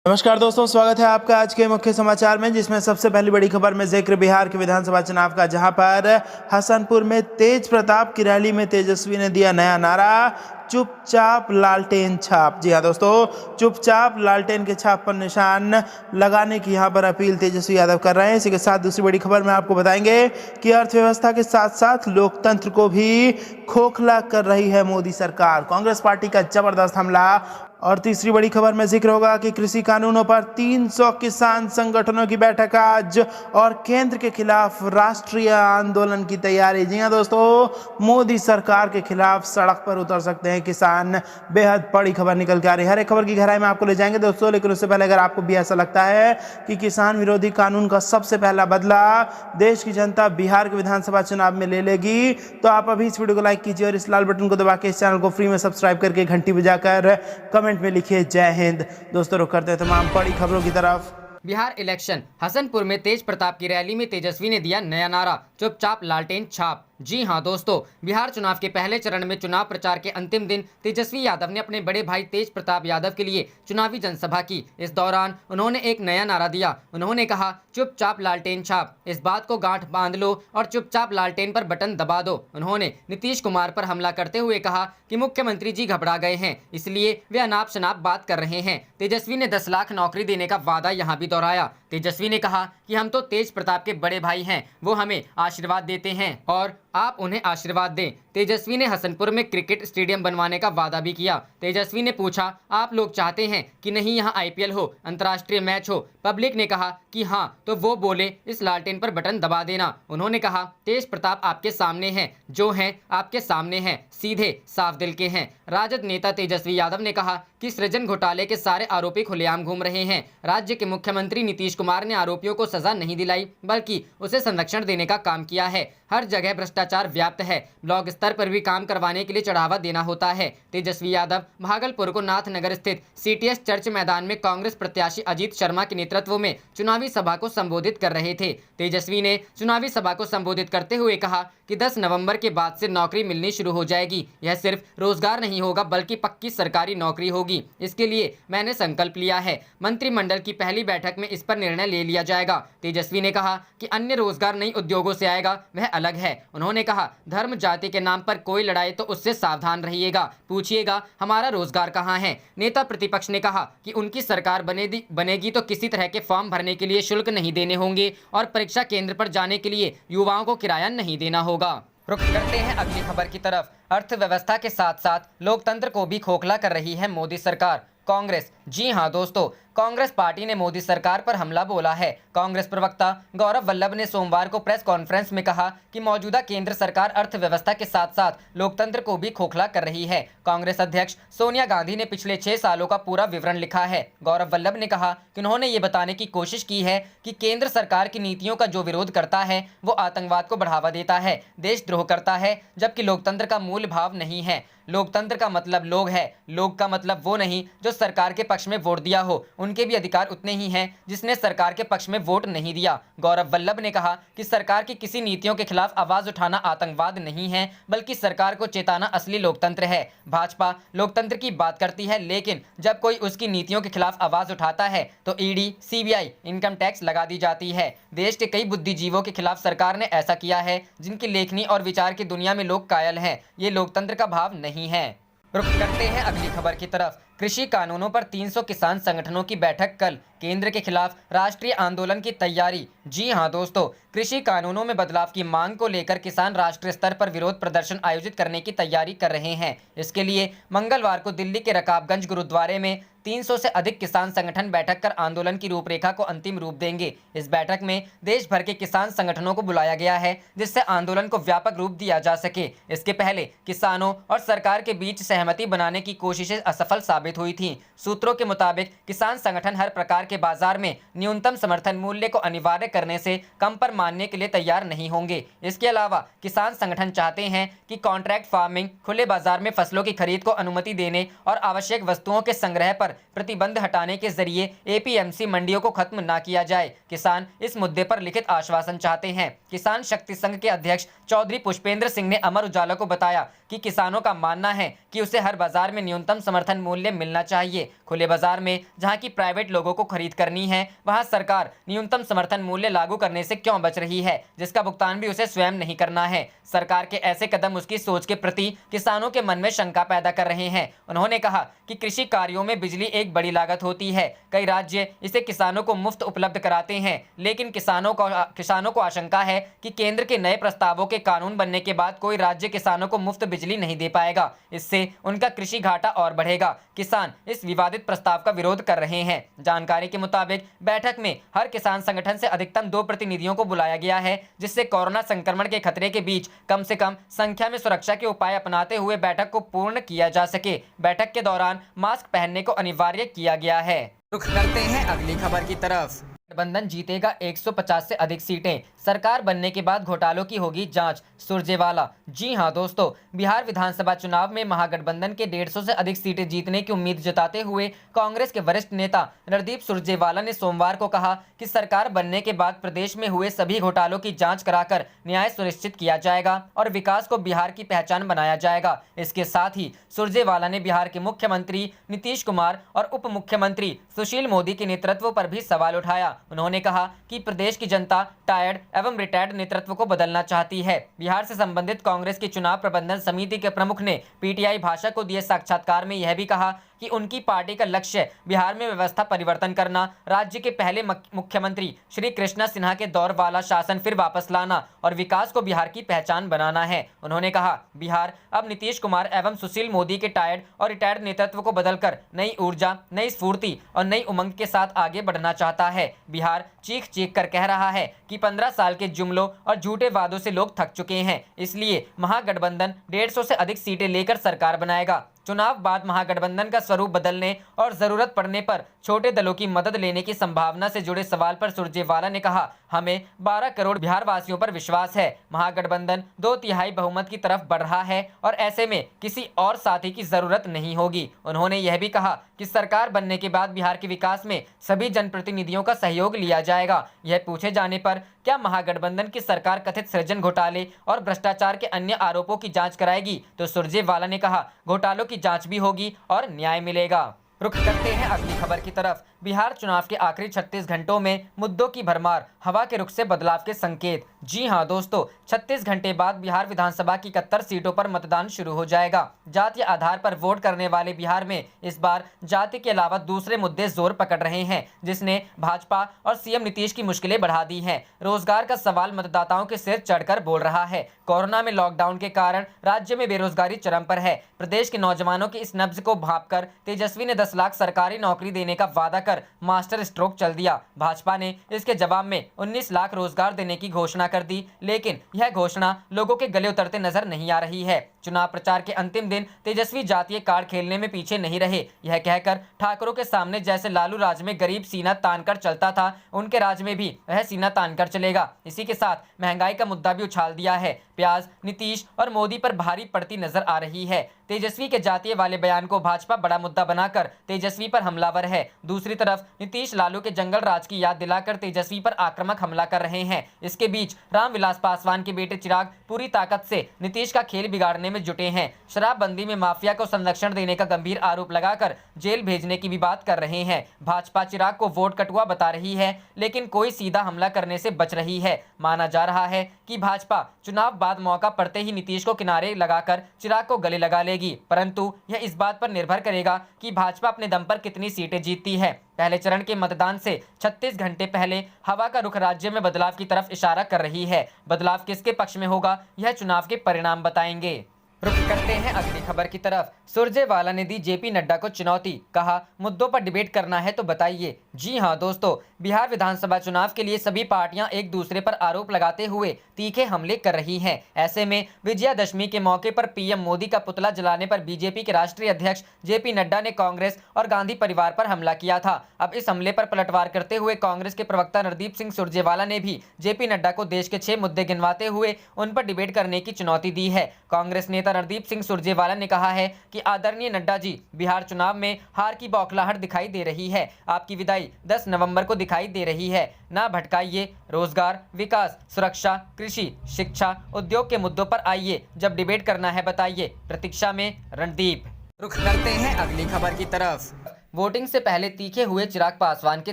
नमस्कार दोस्तों, स्वागत है आपका आज के मुख्य समाचार में, जिसमें सबसे पहली बड़ी खबर में जिक्र बिहार के विधानसभा चुनाव का, जहां पर हसनपुर में तेज प्रताप की रैली में तेजस्वी ने दिया नया नारा, चुपचाप लालटेन छाप। जी हाँ दोस्तों, चुपचाप लालटेन के छाप पर निशान लगाने की यहां पर अपील तेजस्वी यादव कर रहे हैं। इसी के साथ दूसरी बड़ी खबर में आपको बताएंगे कि अर्थव्यवस्था के साथ साथ लोकतंत्र को भी खोखला कर रही है मोदी सरकार, कांग्रेस पार्टी का जबरदस्त हमला। और तीसरी बड़ी खबर में जिक्र होगा कि कृषि कानूनों पर 300 किसान संगठनों की बैठक आज, और केंद्र के खिलाफ राष्ट्रीय आंदोलन की तैयारी। जी हाँ दोस्तों, मोदी सरकार के खिलाफ सड़क पर उतर सकते हैं किसान। बेहद बड़ी खबर निकल के आ रही है। हर एक खबर की गहराई में आपको ले जाएंगे दोस्तों, लेकिन उससे पहले अगर आपको भी ऐसा लगता है कि किसान विरोधी कानून का सबसे पहला बदला देश की जनता बिहार के विधानसभा चुनाव में ले लेगी, तो आप अभी इस वीडियो को लाइक कीजिए और इस लाल बटन को दबा के इस चैनल को फ्री में सब्सक्राइब करके घंटी बजाकर कमेंट में लिखिए जय हिंद। दोस्तों, रुक करते हैं तमाम बड़ी खबरों की तरफ। बिहार इलेक्शन, हसनपुर में तेज प्रताप की रैली में तेजस्वी ने दिया नया नारा, चुपचाप लालटेन छाप। जी हां दोस्तों, बिहार चुनाव के पहले चरण में चुनाव प्रचार के अंतिम दिन तेजस्वी यादव ने अपने बड़े भाई तेज प्रताप यादव के लिए चुनावी जनसभा की। इस दौरान उन्होंने एक नया नारा दिया। उन्होंने कहा, चुपचाप लालटेन छाप, इस बात को गांठ बांध लो और चुपचाप लालटेन पर बटन दबा दो। उन्होंने नीतीश कुमार पर हमला करते हुए कहा कि मुख्यमंत्री जी घबरा गए हैं, इसलिए वे अनाप शनाप बात कर रहे हैं। तेजस्वी ने 10 लाख नौकरी देने का वादा यहाँ भी दोहराया। तेजस्वी ने कहा कि हम तो तेज प्रताप के बड़े भाई हैं, वो हमें आशीर्वाद देते हैं और आप उन्हें आशीर्वाद दें। तेजस्वी ने हसनपुर में क्रिकेट स्टेडियम बनवाने का वादा भी किया। तेजस्वी ने पूछा, आप लोग चाहते हैं कि नहीं यहाँ IPL हो, अंतर्राष्ट्रीय मैच हो? पब्लिक ने कहा कि हाँ, तो वो बोले इस लालटेन पर बटन दबा देना। उन्होंने कहा, तेज प्रताप आपके सामने हैं, जो हैं आपके सामने हैं, सीधे साफ दिल के हैं। राजद नेता तेजस्वी यादव ने कहा कि सृजन घोटाले के सारे आरोपी खुलेआम घूम रहे हैं। राज्य के मुख्यमंत्री नीतीश कुमार ने आरोपियों को सजा नहीं दिलाई, बल्कि उसे संरक्षण देने का काम किया है। हर जगह भ्रष्टाचार व्याप्त है, ब्लॉक स्तर पर भी काम करवाने के लिए चढ़ावा देना होता है। तेजस्वी यादव भागलपुर को नाथनगर स्थित CTS चर्च मैदान में कांग्रेस प्रत्याशी अजीत शर्मा के नेतृत्व में चुनावी सभा को संबोधित कर रहे थे। तेजस्वी ने चुनावी सभा को संबोधित करते हुए कहा कि 10 नवंबर के बाद से नौकरी मिलनी शुरू हो जाएगी। यह सिर्फ रोजगार नहीं होगा, बल्कि पक्की सरकारी नौकरी होगी। इसके लिए मैंने संकल्प लिया है। मंत्रिमंडल की पहली बैठक में इस पर निर्णय ले लिया जाएगा। तेजस्वी ने कहा कि अन्य रोजगार नई उद्योगों से आएगा, वह अलग है। उन्होंने कहा, धर्म जाति के नाम पर कोई लड़ाई तो उससे सावधान रहिएगा, पूछिएगा हमारा रोजगार कहाँ है। नेता प्रतिपक्ष ने कहा कि उनकी सरकार बनेगी तो किसी तरह के फॉर्म भरने के लिए शुल्क नहीं देने होंगे और परीक्षा केंद्र पर जाने के लिए युवाओं को किराया नहीं देना होगा। रुक करते हैं अगली खबर की तरफ। अर्थव्यवस्था के साथ साथ लोकतंत्र को भी खोखला कर रही है मोदी सरकार, कांग्रेस। जी हां दोस्तों, कांग्रेस पार्टी ने मोदी सरकार पर हमला बोला है। कांग्रेस प्रवक्ता गौरव वल्लभ ने सोमवार को प्रेस कॉन्फ्रेंस में कहा कि मौजूदा केंद्र सरकार अर्थव्यवस्था के साथ साथ लोकतंत्र को भी खोखला कर रही है। कांग्रेस अध्यक्ष सोनिया गांधी ने पिछले 6 सालों का पूरा विवरण लिखा है। गौरव वल्लभ ने कहा कि उन्होंने ये बताने की कोशिश की है कि केंद्र सरकार की नीतियों का जो विरोध करता है वो आतंकवाद को बढ़ावा देता है, देशद्रोह करता है, जबकि लोकतंत्र का मूल भाव नहीं है। लोकतंत्र का मतलब लोग है, लोग का मतलब वो नहीं जो सरकार के पक्ष में वोट दिया हो, उनके भी अधिकार उतने ही हैं जिसने सरकार के पक्ष में वोट नहीं दिया। गौरव वल्लभ ने कहा कि सरकार की किसी नीतियों के खिलाफ आवाज उठाना आतंकवाद नहीं है, बल्कि सरकार को चेताना असली लोकतंत्र है। भाजपा लोकतंत्र की बात करती है, लेकिन जब कोई उसकी नीतियों के खिलाफ आवाज उठाता है तो ED, CBI, इनकम टैक्स लगा दी जाती है। देश के कई बुद्धिजीवों के खिलाफ सरकार ने ऐसा किया है, जिनकी लेखनी और विचार की दुनिया में लोग कायल हैं। ये लोकतंत्र का भाव नहीं है। रुक करते हैं अगली खबर की तरफ। कृषि कानूनों पर 300 किसान संगठनों की बैठक कल, केंद्र के खिलाफ राष्ट्रीय आंदोलन की तैयारी। जी हां दोस्तों, कृषि कानूनों में बदलाव की मांग को लेकर किसान राष्ट्रीय स्तर पर विरोध प्रदर्शन आयोजित करने की तैयारी कर रहे हैं। इसके लिए मंगलवार को दिल्ली के रकाबगंज गुरुद्वारे में 300 से अधिक किसान संगठन बैठक कर आंदोलन की रूपरेखा को अंतिम रूप देंगे। इस बैठक में देश भर के किसान संगठनों को बुलाया गया है, जिससे आंदोलन को व्यापक रूप दिया जा सके। इसके पहले किसानों और सरकार के बीच सहमति बनाने की कोशिशें असफल साबित हुई थी। सूत्रों के मुताबिक किसान संगठन हर प्रकार के बाजार में न्यूनतम समर्थन मूल्य को अनिवार्य करने से कम पर मानने के लिए तैयार नहीं होंगे। इसके अलावा किसान संगठन चाहते हैं कि कॉन्ट्रैक्ट फार्मिंग, खुले बाजार में फसलों की खरीद को अनुमति देने और आवश्यक वस्तुओं के संग्रह पर प्रतिबंध हटाने के जरिए APMC मंडियों को खत्म ना किया जाए। किसान इस मुद्दे पर लिखित आश्वासन चाहते हैं। किसान शक्ति संघ के अध्यक्ष चौधरी पुष्पेंद्र सिंह ने अमर उजाला को बताया कि किसानों का मानना है कि उसे हर बाजार में न्यूनतम समर्थन मूल्य मिलना चाहिए। खुले बाजार में जहां की प्राइवेट लोगों को खरीद करनी है, वहां सरकार न्यूनतम समर्थन मूल्य लागू करने से क्यों बच रही है, जिसका भुगतान भी उसे स्वयं नहीं करना है। सरकार के ऐसे कदम उसकी सोच के प्रति किसानों के मन में शंका पैदा कर रहे हैं। उन्होंने कहा कि कृषि कार्यों में बिजली एक बड़ी लागत होती है। कई राज्य इसे किसानों को मुफ्त उपलब्ध कराते हैं, लेकिन किसानों को आशंका है कि केंद्र के नए प्रस्तावों के कानून बनने के बाद कोई राज्य किसानों को मुफ्त बिजली नहीं दे पाएगा। इससे उनका कृषि घाटा और बढ़ेगा। किसान इस विवादित प्रस्ताव का विरोध कर रहे हैं। जानकारी के मुताबिक बैठक में हर किसान संगठन से अधिकतम 2 प्रतिनिधियों को बुलाया गया है, जिससे कोरोना संक्रमण के खतरे के बीच कम से कम संख्या में सुरक्षा के उपाय अपनाते हुए बैठक को पूर्ण किया जा सके। बैठक के दौरान मास्क पहनने को अनिवार्य किया गया है। रुख करते हैं अगली खबर की तरफ। गठबंधन जीतेगा 150 से अधिक सीटें, सरकार बनने के बाद घोटालों की होगी जांच, सुरजेवाला। जी हां दोस्तों, बिहार विधानसभा चुनाव में महागठबंधन के 150 से अधिक सीटें जीतने की उम्मीद जताते हुए कांग्रेस के वरिष्ठ नेता रणदीप सुरजेवाला ने सोमवार को कहा कि सरकार बनने के बाद प्रदेश में हुए सभी घोटालों की जांच कराकर न्याय सुनिश्चित किया जाएगा और विकास को बिहार की पहचान बनाया जाएगा। इसके साथ ही सुरजेवाला ने बिहार के मुख्यमंत्री नीतीश कुमार और उप मुख्यमंत्री सुशील मोदी के नेतृत्व पर भी सवाल उठाया। उन्होंने कहा कि प्रदेश की जनता टायर्ड एवं रिटायर्ड नेतृत्व को बदलना चाहती है। बिहार से संबंधित कांग्रेस की चुनाव प्रबंधन समिति के प्रमुख ने पीटीआई भाषा को दिए साक्षात्कार में यह भी कहा कि उनकी पार्टी का लक्ष्य बिहार में व्यवस्था परिवर्तन करना, राज्य के पहले मुख्यमंत्री श्री कृष्णा सिन्हा के दौर वाला शासन फिर वापस लाना और विकास को बिहार की पहचान बनाना है। उन्होंने कहा, बिहार अब नीतीश कुमार एवं सुशील मोदी के टायर्ड और रिटायर्ड नेतृत्व को बदलकर नई ऊर्जा, नई स्फूर्ति और नई उमंग के साथ आगे बढ़ना चाहता है। बिहार चीख चीख कर कह रहा है कि 15 साल के जुमलों और झूठे वादों से लोग थक चुके हैं, इसलिए महागठबंधन 150 से अधिक सीटें लेकर सरकार बनाएगा। चुनाव बाद महागठबंधन का स्वरूप बदलने और जरूरत पड़ने पर छोटे दलों की मदद लेने की संभावना से जुड़े सवाल पर सुरजेवाला ने कहा, हमें 12 करोड़ बिहार वासियों पर विश्वास है। महागठबंधन 2/3 बहुमत की तरफ बढ़ रहा है और ऐसे में किसी और साथी की जरूरत नहीं होगी। उन्होंने यह भी कहा कि सरकार बनने के बाद बिहार के विकास में सभी जनप्रतिनिधियों का सहयोग लिया जाएगा। यह पूछे जाने पर क्या महागठबंधन की सरकार कथित सृजन घोटाले और भ्रष्टाचार के अन्य आरोपों की जांच कराएगी, तो सुरजेवाला ने कहा, घोटालों की जांच भी होगी और न्याय मिलेगा। रुख करते हैं अगली खबर की तरफ। बिहार चुनाव के आखिरी 36 घंटों में मुद्दों की भरमार, हवा के रुख से बदलाव के संकेत। जी हां दोस्तों, 36 घंटे बाद बिहार विधानसभा की 71 सीटों पर मतदान शुरू हो जाएगा। जातीय आधार पर वोट करने वाले बिहार में इस बार जाति के अलावा दूसरे मुद्दे जोर पकड़ रहे हैं, जिसने भाजपा और सीएम नीतीश की मुश्किलें बढ़ा दी हैं। रोजगार का सवाल मतदाताओं के सिर चढ़कर बोल रहा है। कोरोना में लॉकडाउन के कारण राज्य में बेरोजगारी चरम पर है। प्रदेश के नौजवानों की इस नब्ज को भांपकर तेजस्वी ने 10 लाख सरकारी नौकरी देने का वादा कर मास्टर स्ट्रोक चल दिया। भाजपा ने इसके जवाब में 19 लाख रोजगार देने की घोषणा कर दी, लेकिन यह घोषणा लोगों के गले उतरते नजर नहीं आ रही है। चुनाव प्रचार के अंतिम दिन तेजस्वी जातीय कार्ड खेलने में पीछे नहीं रहे। यह कहकर ठाकरों के सामने जैसे लालू राज में गरीब सीना तानकर चलता था, उनके राज में भी वह सीना तानकर चलेगा। इसी के साथ महंगाई का मुद्दा भी उछाल दिया है। प्याज नीतीश और मोदी पर भारी पड़ती नजर आ रही है। तेजस्वी के जातीय वाले बयान को भाजपा बड़ा मुद्दा बनाकर तेजस्वी पर हमलावर है। दूसरी तरफ नीतीश लालू के जंगल राज की याद दिलाकर तेजस्वी पर आक्रामक हमला कर रहे हैं। इसके बीच रामविलास पासवान के बेटे चिराग पूरी ताकत से नीतीश का खेल बिगाड़ने में जुटे हैं। शराबबंदी में माफिया को संरक्षण देने का गंभीर आरोप लगाकर जेल भेजने की भी बात कर रहे हैं। भाजपा चिराग को वोट कटुआ बता रही है, लेकिन कोई सीधा हमला करने से बच रही है। माना जा रहा है कि भाजपा चुनाव बाद मौका पड़ते ही नीतीश को किनारे लगाकर चिराग को गले लगा लेगी, परंतु यह इस बात पर निर्भर करेगा कि भाजपा अपने दम पर कितनी सीटें जीतती है। पहले चरण के मतदान से 36 घंटे पहले हवा का रुख राज्य में बदलाव की तरफ इशारा कर रही है। बदलाव किसके पक्ष में होगा, यह चुनाव के परिणाम बताएंगे। रुख करते हैं अगली खबर की तरफ। सुरजेवाला ने दी जेपी नड्डा को चुनौती, कहा मुद्दों पर डिबेट करना है तो बताइए। जी हां दोस्तों, बिहार विधानसभा चुनाव के लिए सभी पार्टियां एक दूसरे पर आरोप लगाते हुए तीखे हमले कर रही हैं। ऐसे में विजयादशमी के मौके पर पीएम मोदी का पुतला जलाने पर बीजेपी के राष्ट्रीय अध्यक्ष जेपी नड्डा ने कांग्रेस और गांधी परिवार पर हमला किया था। अब इस हमले पर पलटवार करते हुए कांग्रेस के प्रवक्ता रणदीप सिंह सुरजेवाला ने भी जेपी नड्डा को देश के 6 मुद्दे गिनवाते हुए उन पर डिबेट करने की चुनौती दी है। कांग्रेस नेता रणदीप सिंह सुरजेवाला ने कहा है कि आदरणीय नड्डा जी, बिहार चुनाव में हार की बौखलाहट दिखाई दे रही है। आपकी विदाई 10 नवंबर को दिखाई दे रही है। ना भटकाइए, रोजगार, विकास, सुरक्षा, कृषि, शिक्षा, उद्योग के मुद्दों पर आइए। जब डिबेट करना है बताइए। प्रतीक्षा में रणदीप। रुख करते हैं अगली खबर की तरफ। वोटिंग से पहले तीखे हुए चिराग पासवान के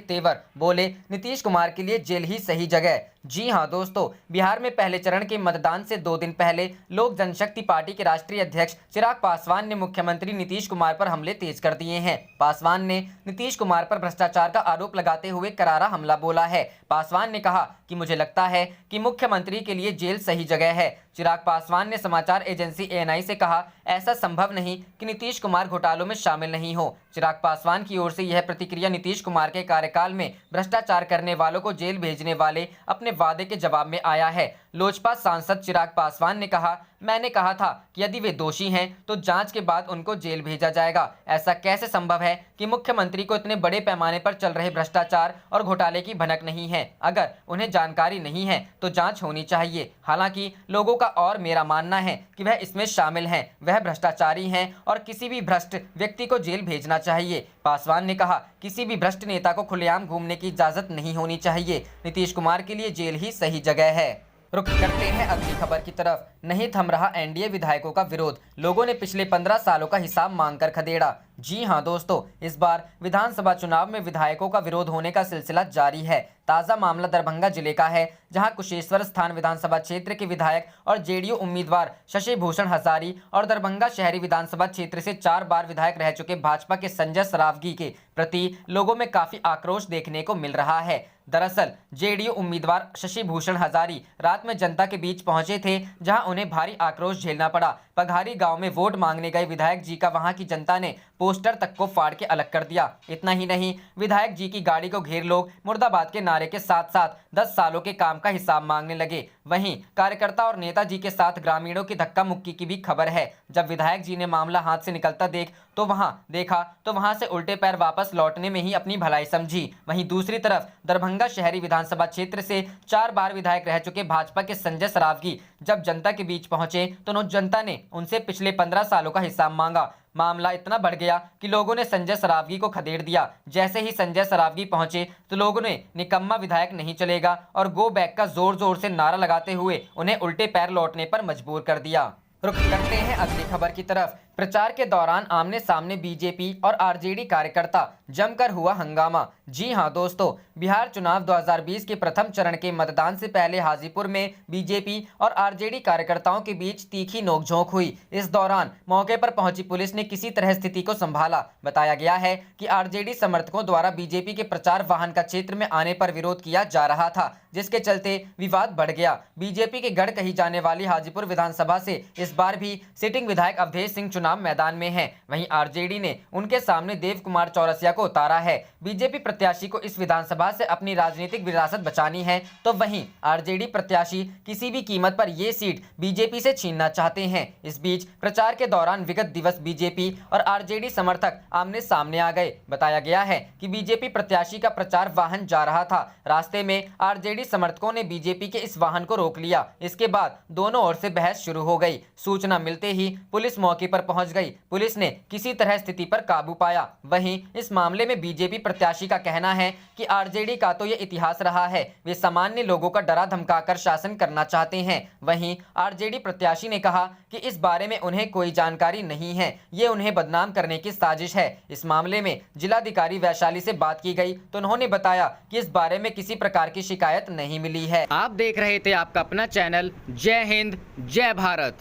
तेवर, बोले नीतीश कुमार के लिए जेल ही सही जगह। जी हां दोस्तों, बिहार में पहले चरण के मतदान से 2 दिन पहले लोक जनशक्ति पार्टी के राष्ट्रीय अध्यक्ष चिराग पासवान ने मुख्यमंत्री नीतीश कुमार पर हमले तेज कर दिए हैं। पासवान ने नीतीश कुमार पर भ्रष्टाचार का आरोप लगाते हुए करारा हमला बोला है। पासवान ने कहा कि मुझे लगता है कि मुख्यमंत्री के लिए जेल सही जगह है। चिराग पासवान ने समाचार एजेंसी ANI से कहा, ऐसा संभव नहीं कि नीतीश कुमार घोटालों में शामिल नहीं हो। चिराग पासवान की ओर से यह प्रतिक्रिया नीतीश कुमार के कार्यकाल में भ्रष्टाचार करने वालों को जेल भेजने वाले अपने वादे के जवाब में आया है। लोजपा सांसद चिराग पासवान ने कहा, मैंने कहा था कि यदि वे दोषी हैं तो जांच के बाद उनको जेल भेजा जाएगा। ऐसा कैसे संभव है कि मुख्यमंत्री को इतने बड़े पैमाने पर चल रहे भ्रष्टाचार और घोटाले की भनक नहीं है? अगर उन्हें जानकारी नहीं है तो जांच होनी चाहिए। हालांकि लोगों का और मेरा मानना है कि वह इसमें शामिल हैं, वह भ्रष्टाचारी हैं और किसी भी भ्रष्ट व्यक्ति को जेल भेजना चाहिए। पासवान ने कहा, किसी भी भ्रष्ट नेता को खुलेआम घूमने की इजाजत नहीं होनी चाहिए। नीतीश कुमार के लिए जेल ही सही जगह है। रुक करते हैं अगली खबर की तरफ। नहीं थम रहा NDA विधायकों का विरोध, लोगों ने पिछले 15 सालों का हिसाब मांगकर खदेड़ा। जी हां दोस्तों, इस बार विधानसभा चुनाव में विधायकों का विरोध होने का सिलसिला जारी है। ताज़ा मामला दरभंगा जिले का है, जहां कुशेश्वर स्थान विधानसभा क्षेत्र के विधायक और JDU उम्मीदवार शशि भूषण हजारी और दरभंगा शहरी विधानसभा क्षेत्र से 4 बार विधायक रह चुके भाजपा के संजय सरावगी के प्रति लोगों में काफी आक्रोश देखने को मिल रहा है। दरअसल JDU उम्मीदवार शशि भूषण हजारी रात में जनता के बीच पहुंचे थे, जहां उन्हें भारी आक्रोश झेलना पड़ा। पघारी गांव में वोट मांगने गए विधायक जी का वहां की जनता ने पोस्टर तक को फाड़ के अलग कर दिया। इतना ही नहीं, विधायक जी की गाड़ी को घेर लोग मुर्दाबाद के नारे के साथ साथ 10 सालों के काम का हिसाब मांगने लगे। वहीं कार्यकर्ता और नेताजी के साथ ग्रामीणों की धक्का मुक्की की भी खबर है। जब विधायक जी ने मामला हाथ से निकलता देखा तो वहां से उल्टे पैर वापस लौटने में ही अपनी भलाई समझी। वहीं दूसरी तरफ दरभंगा शहरी विधानसभा क्षेत्र से 4 बार विधायक रह चुके भाजपा के संजय सरावगी जब जनता के बीच पहुंचे तो जनता ने उनसे पिछले 15 सालों का हिसाब मांगा। मामला इतना बढ़ गया कि लोगों ने संजय सरावगी को खदेड़ दिया। जैसे ही संजय सरावगी पहुंचे तो लोगों ने निकम्मा विधायक नहीं चलेगा और गो बैक का जोर जोर से नारा लगाते हुए उन्हें उल्टे पैर लौटने पर मजबूर कर दिया। रुक करते हैं अगली खबर की तरफ। प्रचार के दौरान आमने सामने बीजेपी और आरजेडी कार्यकर्ता, जमकर हुआ हंगामा। जी हां दोस्तों, बिहार चुनाव 2020 के प्रथम चरण के मतदान से पहले हाजीपुर में बीजेपी और आरजेडी कार्यकर्ताओं के बीच तीखी नोकझोंक हुई। इस दौरान मौके पर पहुंची पुलिस ने किसी तरह स्थिति को संभाला। बताया गया है कि आरजेडी समर्थकों द्वारा बीजेपी के प्रचार वाहन का क्षेत्र में आने पर विरोध किया जा रहा था, जिसके चलते विवाद बढ़ गया। बीजेपी के गढ़ कही जाने वाली हाजीपुर विधानसभा से इस बार भी सिटिंग विधायक अवधेश सिंह चुनाव मैदान में हैं। वहीं आरजेडी ने उनके सामने देव कुमार चौरसिया को उतारा है। बीजेपी प्रत्याशी को इस विधानसभा से अपनी राजनीतिक विरासत बचानी है, तो वहीं आरजेडी प्रत्याशी किसी भी कीमत पर ये सीट बीजेपी से छीनना चाहते हैं। इस बीच प्रचार के दौरान विगत दिवस बीजेपी और आरजेडी समर्थक आमने सामने आ गए। बताया गया है कि बीजेपी प्रत्याशी का प्रचार वाहन जा रहा था। रास्ते में आरजेडी समर्थकों ने बीजेपी के इस वाहन को रोक लिया। इसके बाद दोनों ओर से बहस शुरू हो गई। सूचना मिलते ही पुलिस मौके पर पहुंच गई। पुलिस ने किसी तरह स्थिति पर काबू पाया। वहीं इस मामले में बीजेपी प्रत्याशी का कहना है कि आरजेडी का तो ये इतिहास रहा है, वे सामान्य लोगों का डरा धमकाकर शासन करना चाहते हैं। वहीं आरजेडी प्रत्याशी ने कहा कि इस बारे में उन्हें कोई जानकारी नहीं है, ये उन्हें बदनाम करने की साजिश है। इस मामले में जिलाधिकारी वैशाली से बात की गई तो उन्होंने बताया कि इस बारे में किसी प्रकार की शिकायत नहीं मिली है। आप देख रहे थे आपका अपना चैनल जय हिंद जय भारत।